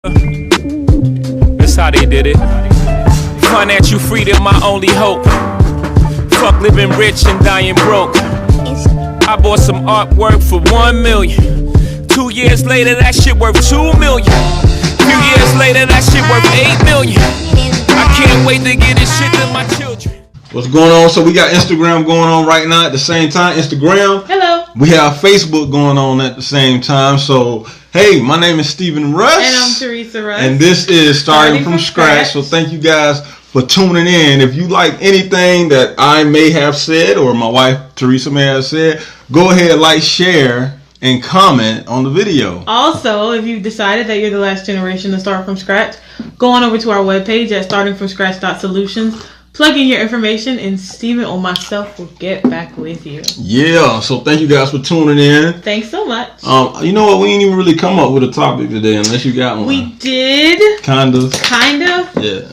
That's how they did it. Financial freedom, my only hope. Fuck living rich and dying broke. I bought some artwork for 1 million. 2 years later, that shit worth 2 million. Few years later, that shit worth 8 million. I can't wait to get this shit to my children. What's going on? So we got Instagram going on right now at the same time. Instagram. Hello. We have Facebook going on at the same time. So, hey, my name is Stephen Russ. And I'm Teresa Russ. And this is Starting from Scratch. So thank you guys for tuning in. If you like anything that I may have said or my wife Teresa may have said, go ahead, like, share, and comment on the video. Also, if you've decided that you're the last generation to start from scratch, go on over to our webpage at startingfromscratch.solutions. Plug in your information, and Steven or myself will get back with you. Yeah, so thank you guys for tuning in. Thanks so much. You know what? We didn't even really come up with a topic today, unless you got one. We did. Kind of. Yeah.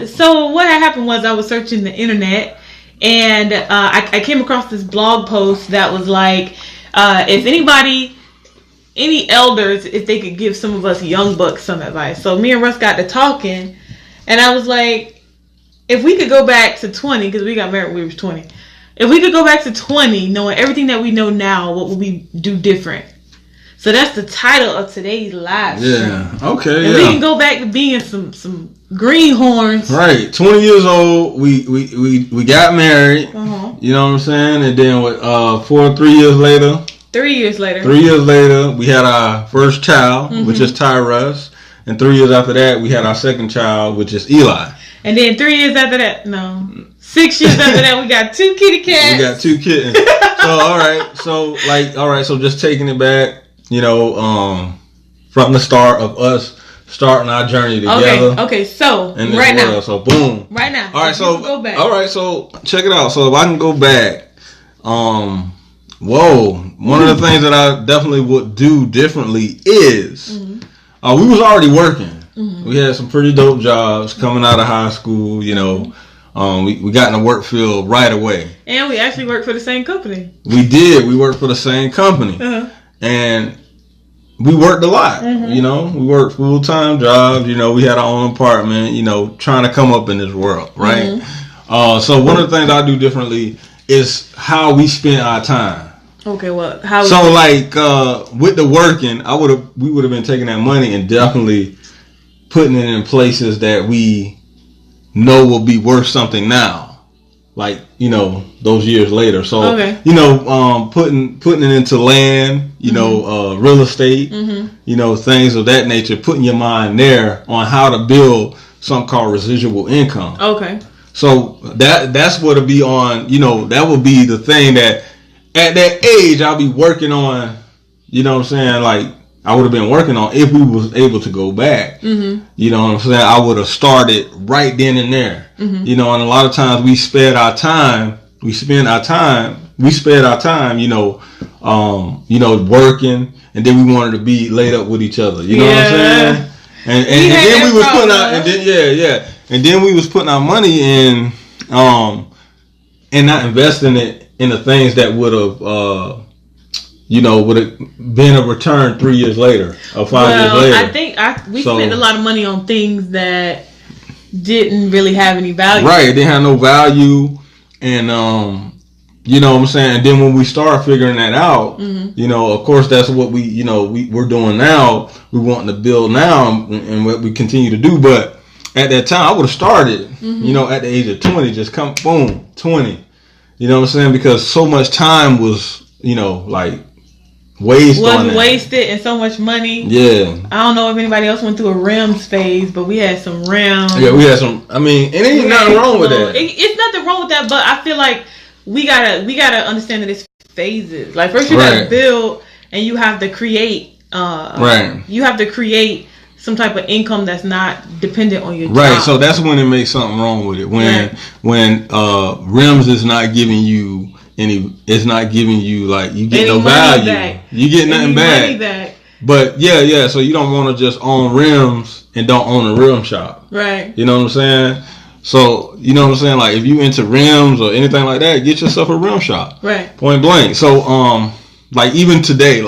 So what had happened was I was searching the internet, and I came across this blog post that was like, if any elders, if they could give some of us young bucks some advice. So me and Russ got to talking, and I was like, if we could go back to 20, because we got married when we were 20. If we could go back to 20, knowing everything that we know now, what would we do different? So that's the title of today's live stream. Okay, and we can go back to being some greenhorns. Right, 20 years old, we got married. Uh-huh. You know what I'm saying? And then 3 years later. 3 years later. 3 years later, we had our first child, mm-hmm. which is Tyrus. And 3 years after that, we had our second child, which is Eli. And then 3 years after that, 6 years after that, we got 2 kitty cats. We got 2 kittens. So just taking it back, from the start of us starting our journey together. Okay. So right now, so boom. Right now. All right. So go back. All right. So check it out. So if I can go back, one of the things that I definitely would do differently is, we was already working. Mm-hmm. We had some pretty dope jobs coming out of high school. We got in the work field right away. And we actually worked for the same company. We did. We worked for the same company. Uh-huh. And we worked a lot. Mm-hmm. We worked full-time jobs. We had our own apartment, trying to come up in this world, right? Mm-hmm. So one of the things I do differently is how we spend our time. Okay, what? With the working, we would have been taking that money and definitely putting it in places that we know will be worth something now, those years later. So, putting it into land, real estate, things of that nature, putting your mind there on how to build something called residual income. Okay. So that's what it'll be on, that will be the thing that at that age I'll be working on, I would have been working on if we was able to go back. Mm-hmm. You know what I'm saying? I would have started right then and there. Mm-hmm. And a lot of times we sped our time, working, and then we wanted to be laid up with each other. You know what I'm saying? And then we was putting out, and then we was putting our money in, and not investing it in the things that would have, would have been a return 3 years later or 5 years later. I think we spent a lot of money on things that didn't really have any value. Right, it didn't have no value, and you know what I'm saying. And then when we start figuring that out, of course that's what we're doing now. We're wanting to build now, and what we continue to do. But at that time, I would have started, at the age of 20, just come boom, 20. You know what I'm saying? Because so much time was, wasted and so much money. Yeah. I don't know if anybody else went through a rims phase, but we had some rims. Yeah, we had some. I mean, it ain't nothing wrong with that. It's nothing wrong with that, but I feel like we gotta understand that it's phases. Like first you gotta build, and you have to create. You have to create some type of income that's not dependent on your job. Right. So that's when it makes something wrong with it. When rims is not giving you. It's not giving you you get no value. Back. You get nothing back. But so you don't want to just own rims and don't own a rim shop. Right. You know what I'm saying? So you know what I'm saying? If you into rims or anything like that, get yourself a rim shop. Right. Point blank. So even today,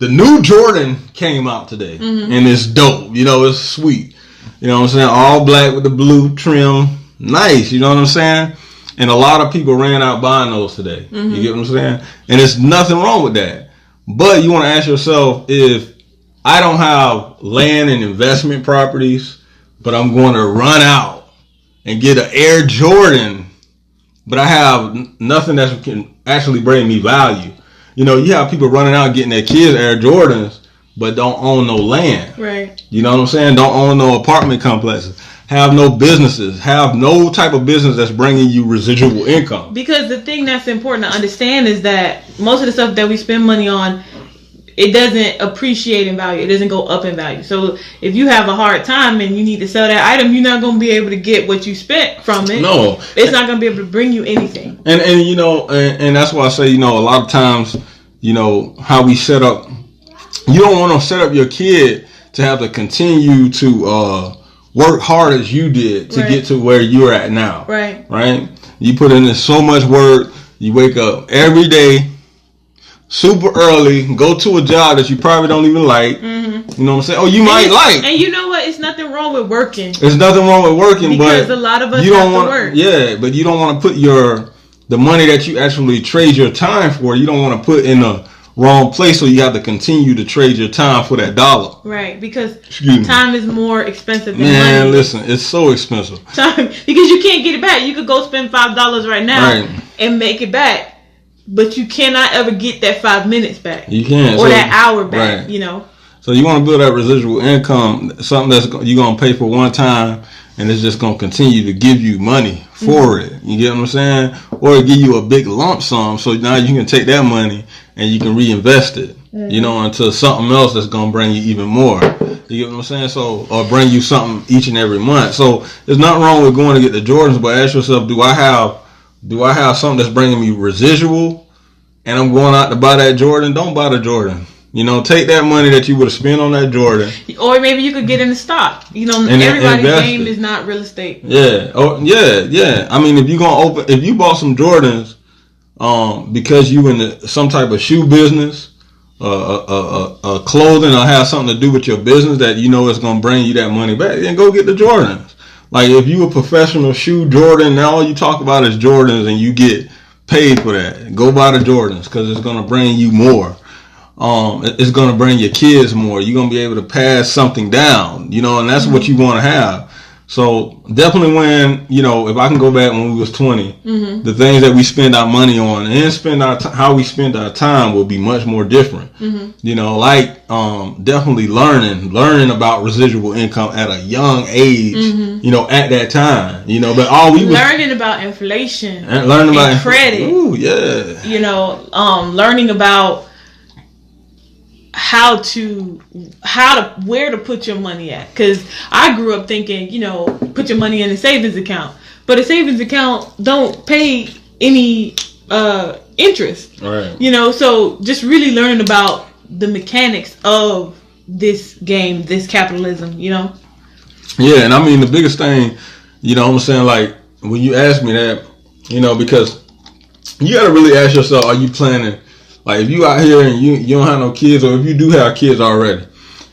the new Jordan came out today, and it's dope. You know, it's sweet. You know what I'm saying? All black with the blue trim, nice. You know what I'm saying? And a lot of people ran out buying those today. You get what I'm saying? And there's nothing wrong with that. But you want to ask yourself, if I don't have land and investment properties, but I'm going to run out and get an Air Jordan, but I have nothing that can actually bring me value. You know, you have people running out getting their kids Air Jordans, but don't own no land. Right. You know what I'm saying? Don't own no apartment complexes. Have no businesses. Have no type of business that's bringing you residual income. Because the thing that's important to understand is that most of the stuff that we spend money on, it doesn't appreciate in value. It doesn't go up in value. So if you have a hard time and you need to sell that item, you're not going to be able to get what you spent from it. No. It's not going to be able to bring you anything. And you know, and that's why I say, you know, a lot of times, you know, how we set up, you don't want to set up your kid to have to continue to work hard as you did to get to where you're at now. Right. Right? You put in so much work. You wake up every day super early, go to a job that you probably don't even like. You know what I'm saying? Oh, you might like. And you know what? It's nothing wrong with working. There's nothing wrong with working, because a lot of us you have don't to work. Yeah, but you don't want to put the money that you actually trade your time for, you don't want to put in the wrong place, so you have to continue to trade your time for that dollar. Right, because time is more expensive than money. Man, listen, it's so expensive. Time, because you can't get it back. You could go spend $5 right now and make it back. But you cannot ever get that 5 minutes back. You can't. Or that hour back, you know. So you want to build that residual income, something that's you're going to pay for one time, and it's just going to continue to give you money for it. You get what I'm saying? Or give you a big lump sum, so now you can take that money and you can reinvest it, you know, into something else that's going to bring you even more. You get what I'm saying? So, or bring you something each and every month. So there's nothing wrong with going to get the Jordans, but ask yourself, do I have something that's bringing me residual, and I'm going out to buy that Jordan? Don't buy the Jordan. You know, take that money that you would have spent on that Jordan. Or maybe you could get in the stock. You know, everybody's game is not real estate. Yeah. Oh, yeah. I mean, if you bought some Jordans, because you in some type of shoe business, clothing, or have something to do with your business that you know is going to bring you that money back, then go get the Jordans. Like, if you a professional shoe Jordan, now all you talk about is Jordans and you get paid for that, go buy the Jordans, because it's going to bring you more. It's going to bring your kids more. You're going to be able to pass something down, you know, and that's what you want to have. So definitely when, you know, if I can go back when we was 20, the things that we spend our money on and how we spend our time will be much more different. You know, like definitely learning about residual income at a young age, you know, at that time, you know, but all we was learning about inflation and learning about credit. Ooh, yeah. You know, learning about where to put your money at, because I grew up thinking, you know, put your money in a savings account, but a savings account don't pay any interest, right? You know, so just really learning about the mechanics of this game, this capitalism, you know. Yeah, and I mean the biggest thing, you know what I'm saying, like when you ask me that, you know, because you got to really ask yourself, are you planning? Like, if you out here and you don't have no kids, or if you do have kids already,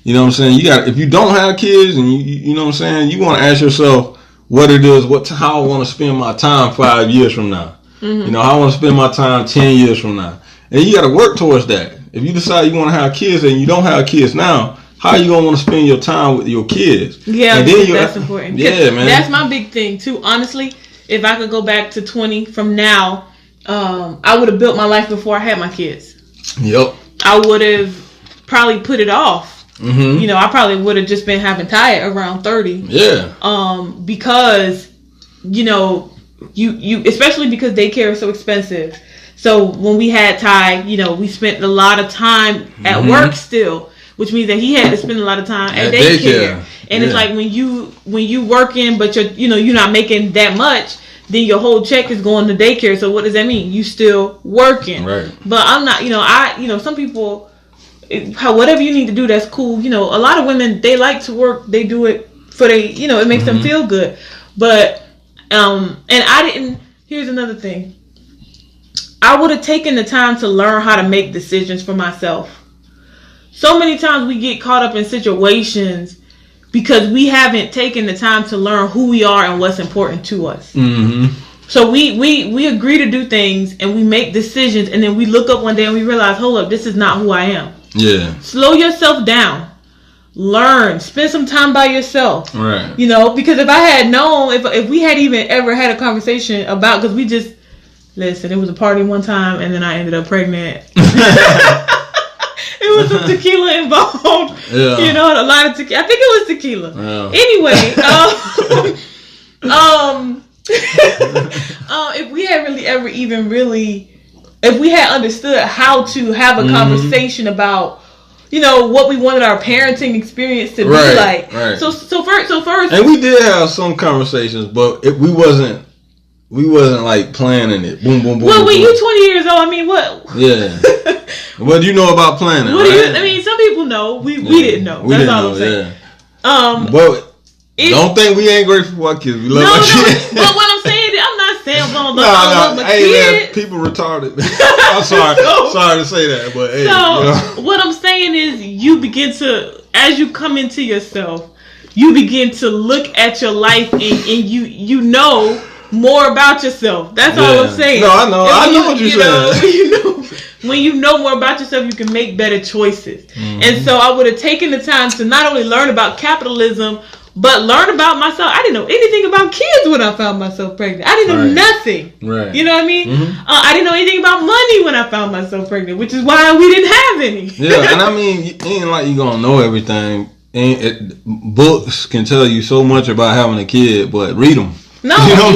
you know what I'm saying? If you don't have kids and you know what I'm saying, you want to ask yourself what it is, how I want to spend my time 5 years from now. You know, how I want to spend my time 10 years from now. And you got to work towards that. If you decide you want to have kids and you don't have kids now, how are you going to want to spend your time with your kids? Yeah, that's important. Yeah, man. That's my big thing, too. Honestly, if I could go back to 20 from now, I would have built my life before I had my kids. Yep. I would have probably put it off. You know, I probably would have just been having Ty around 30. Yeah. Because, you know, you especially because daycare is so expensive. So when we had Ty, you know, we spent a lot of time at work still, which means that he had to spend a lot of time at daycare. And it's like when you working, but you're not making that much, then your whole check is going to daycare. So what does that mean? You still working. Right. But I'm not, some people, whatever you need to do, that's cool. You know, a lot of women, they like to work. They do it for it makes them feel good. But, here's another thing. I would have taken the time to learn how to make decisions for myself. so many times we get caught up in situations because we haven't taken the time to learn who we are and what's important to us. Mm-hmm. So we agree to do things and we make decisions, and then we look up one day and we realize, hold up, this is not who I am. Yeah. Slow yourself down. Learn. Spend some time by yourself. Right. You know, because if I had known, if we had even ever had a conversation about, because we just, listen, it was a party one time and then I ended up pregnant. It was some tequila involved. Yeah. You know, a lot of tequila. I think it was tequila. Yeah. Anyway, if we had really ever even really, if we had understood how to have a conversation about, you know, what we wanted our parenting experience to be like. Right. So first, and we did have some conversations, but we wasn't like planning it. Boom, boom, boom. well, boom, when boom. you 20 years old, I mean, what? Yeah. What do you know about planning? What do right? you? I mean, some people know. We didn't know. We That's didn't all know, I'm saying. yeah. But don't think we ain't grateful for our kids. We love our kids. But what I'm saying is, I'm not saying I'm gonna love my hey, kids. man, people retarded. I'm sorry. Sorry to say that, but hey. So You know. what I'm saying is, you begin to, as you come into yourself, you begin to look at your life and you know more about yourself. That's all I'm saying. No, I know. I know what you're saying. When you know more about yourself, you can make better choices. And so I would have taken the time to not only learn about capitalism, but learn about myself. I didn't know anything about kids when I found myself pregnant. I didn't know nothing. Right. You know what I mean? I didn't know anything about money when I found myself pregnant, which is why we didn't have any. Yeah, and I mean, it ain't like you gonna know everything. Books can tell you so much about having a kid, but read them. No, you know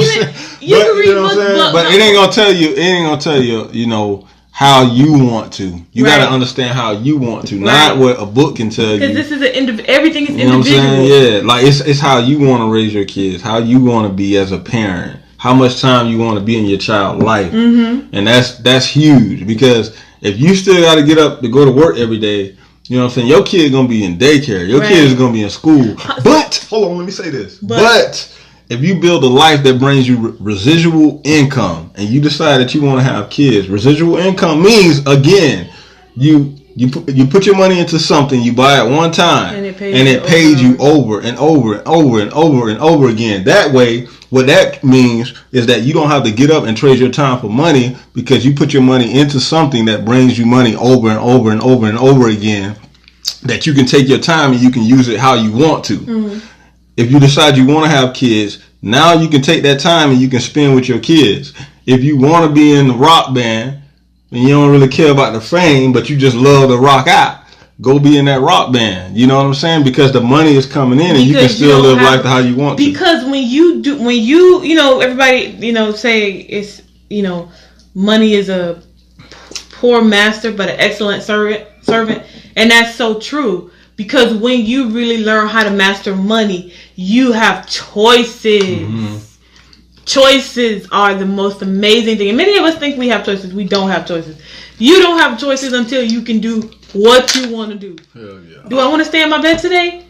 you can read books, but it ain't gonna tell you. It ain't gonna tell you. You know how you want to. You gotta understand how you want to, not what a book can tell you. Because this is everything is You know what I'm individual. saying? Yeah, like it's how you want to raise your kids, how you want to be as a parent, how much time you want to be in your child's life, and that's huge. Because if you still got to get up to go to work every day, you know what I'm saying? Your kid's gonna be in daycare. Your kid is gonna be in school. But hold on, let me say this. But if you build a life that brings you residual income, and you decide that you want to have kids, residual income means, again, you put your money into something, you buy it one time, and it pays you over and over and over and over and over again. That way, what that means is that you don't have to get up and trade your time for money, because you put your money into something that brings you money over and over and over and over again, that you can take your time and you can use it how you want to. If you decide you want to have kids, now you can take that time and you can spend with your kids. If you want to be in the rock band and you don't really care about the fame, but you just love to rock out, go be in that rock band. You know what I'm saying? Because the money is coming in, and you can still live life how you want to. Because when you know, everybody, you know, say it's, you know, money is a poor master but an excellent servant, and that's so true. Because when you really learn how to master money, you have choices. Choices are the most amazing thing. And many of us think we have choices. We don't have choices. You don't have choices until you can do what you want to do. Hell yeah. Do I want to stay in my bed today?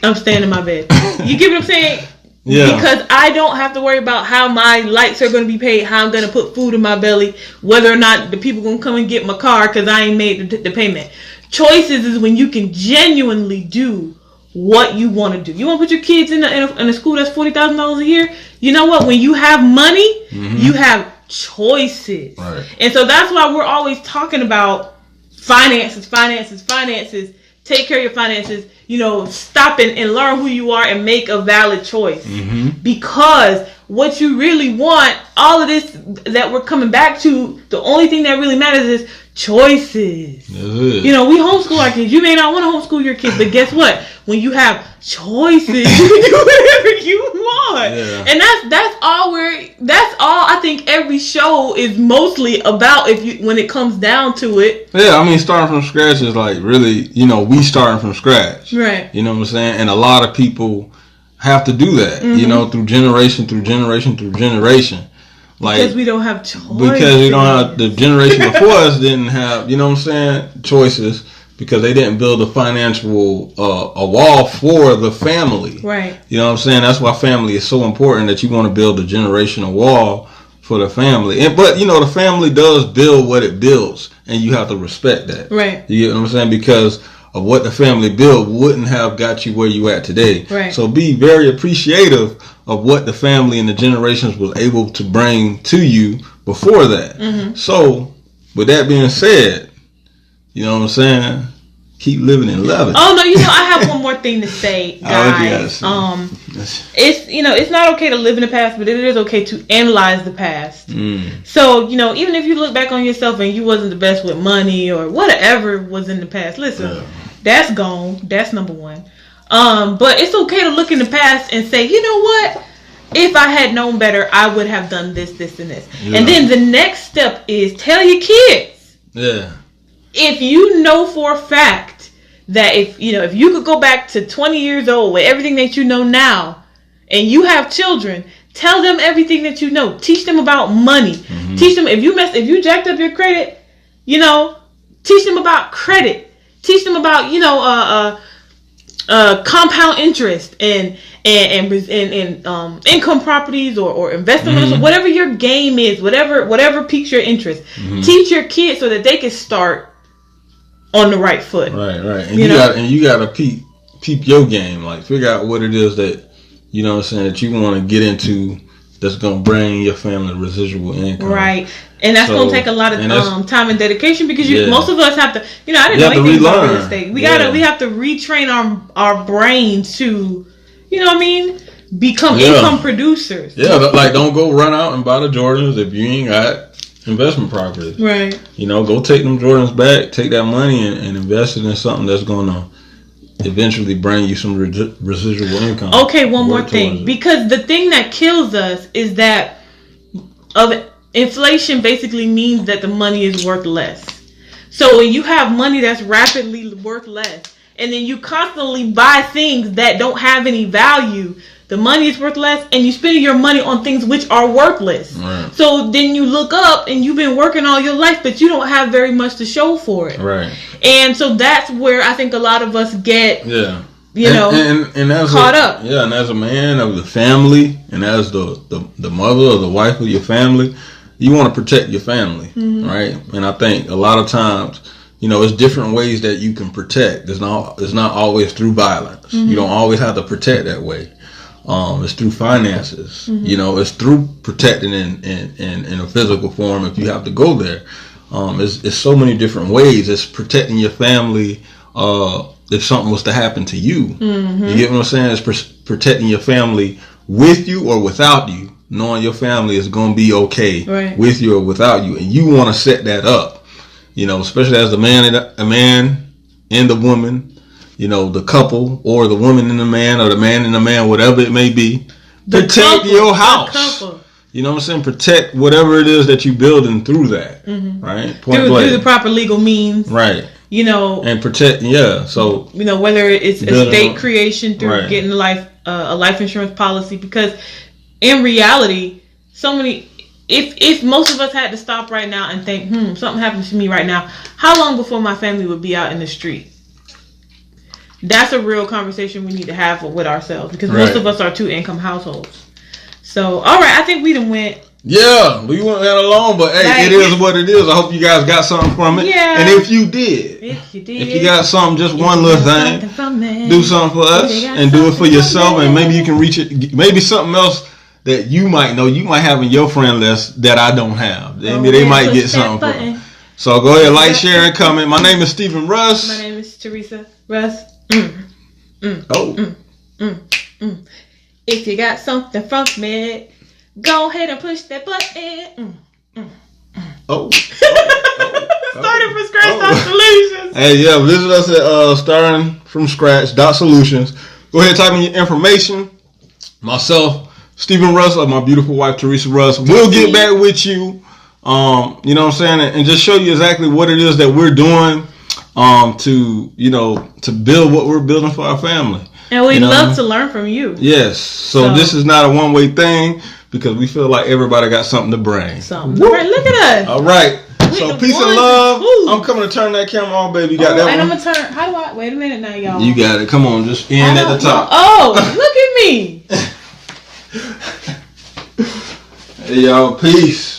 I'm staying in my bed. You get what I'm saying? Yeah. Because I don't have to worry about how my lights are going to be paid, how I'm going to put food in my belly, whether or not the people going to come and get my car because I ain't made the payment. Choices is when you can genuinely do what you want to do. You want to put your kids in a school that's $40,000 a year? You know what? When you have money, you have choices. Right. And so that's why we're always talking about finances. Take care of your finances. You know, stop and learn who you are and make a valid choice. Because what you really want, all of this that we're coming back to, the only thing that really matters is choices. You know, we homeschool our kids. You may not want to homeschool your kids, but guess what? When you have choices, you can do whatever you want. Yeah. And that's all I think every show is mostly about, when it comes down to it. Yeah, I mean, starting from scratch is like really, you know, we starting from scratch. Right. You know what I'm saying? And a lot of people have to do that, you know, through generation. Like, because we don't have choices. Because we don't have, the generation before us didn't have, you know what I'm saying, choices, because they didn't build a financial a wall for the family. Right. You know what I'm saying? That's why family is so important, that you want to build a generational wall for the family. But, you know, the family does build what it builds, and you have to respect that. Right. You get what I'm saying? Because of what the family built wouldn't have got you where you at today. Right. So be very appreciative of what the family and the generations was able to bring to you before that. Mm-hmm. So with that being said, you know what I'm saying? Keep living and loving. Oh no, I have one more thing to say, guys. It's it's not okay to live in the past, but it is okay to analyze the past. So even if you look back on yourself and you wasn't the best with money or whatever was in the past, listen, that's gone. That's number one. But it's okay to look in the past and say, you know what? If I had known better, I would have done this, this, and this. Yeah. And then the next step is tell your kids. Yeah. If you know for a fact that if you could go back to 20 years old with everything that you know now, and you have children, tell them everything that you know. Teach them about money. Mm-hmm. Teach them if you jacked up your credit, teach them about credit. Teach them about compound interest and income properties or investments, or whatever your game is, whatever piques your interest. Mm-hmm. Teach your kids so that they can start on the right foot. Right. And you gotta peep your game. Like figure out what it is that that you want to get into that's gonna bring your family residual income. Right. And that's gonna take a lot of time and dedication because most of us have to. I didn't know anything about real estate. We have to retrain our brains to, become income producers. Yeah, like don't go run out and buy the Jordans if you ain't got investment property. Right. Go take them Jordans back, take that money and invest it in something that's gonna eventually bring you some residual income. Okay, one more thing, because the thing that kills us is that inflation basically means that the money is worth less. So when you have money that's rapidly worth less, and then you constantly buy things that don't have any value, the money is worth less, and you spend your money on things which are worthless. Right. So then you look up, and you've been working all your life, but you don't have very much to show for it. Right. And so that's where I think a lot of us get, and caught up. Yeah, and as a man of the family, and as the mother or the wife of your family, you want to protect your family, right? And I think a lot of times, it's different ways that you can protect. It's not always through violence. Mm-hmm. You don't always have to protect that way. It's through finances. Mm-hmm. It's through protecting in a physical form if you have to go there. It's so many different ways. It's protecting your family if something was to happen to you. Mm-hmm. You get what I'm saying? It's protecting your family with you or without you, knowing your family is going to be okay with you or without you. And you want to set that up, especially as a man and the woman, the couple or the woman and the man or the man and the man, whatever it may be. Protect your house. You know what I'm saying? Protect whatever it is that you're building through that, right? Through the proper legal means. Right. And protect, so whether it's estate creation through getting a life insurance policy, because in reality, if most of us had to stop right now and think, something happened to me right now, how long before my family would be out in the street? That's a real conversation we need to have with ourselves, because most of us are 2-income households. So, all right, I think we done went. Yeah, we went that along, but hey, it is what it is. I hope you guys got something from it. Yeah. And if you got something, just one little thing, do something for us and do it for yourself, and maybe you can reach it. Maybe something else that you might know, you might have in your friend list that I don't have. Maybe they might get something from it. So go ahead, like, share, and comment. My name is Stephen Russ. My name is Teresa Russ. If you got something from me, go ahead and push that button. Starting from scratch solutions. Hey, visit us at starting from scratch solutions. Go ahead and type in your information. Myself, Stephen Russ, or my beautiful wife Teresa Russ. We'll get back with you. You know what I'm saying, and just show you exactly what it is that we're doing to build what we're building for our family. And we'd love to learn from you. Yes. So this is not a one-way thing, because we feel like everybody got something to bring. Right, look at us. All right. So peace and love. I'm coming to turn that camera on, baby. You got that one? And I'm going to turn. How do I? Wait a minute now, y'all. You got it. Come on. Just end at the top. Oh, look at me. Hey, y'all. Peace.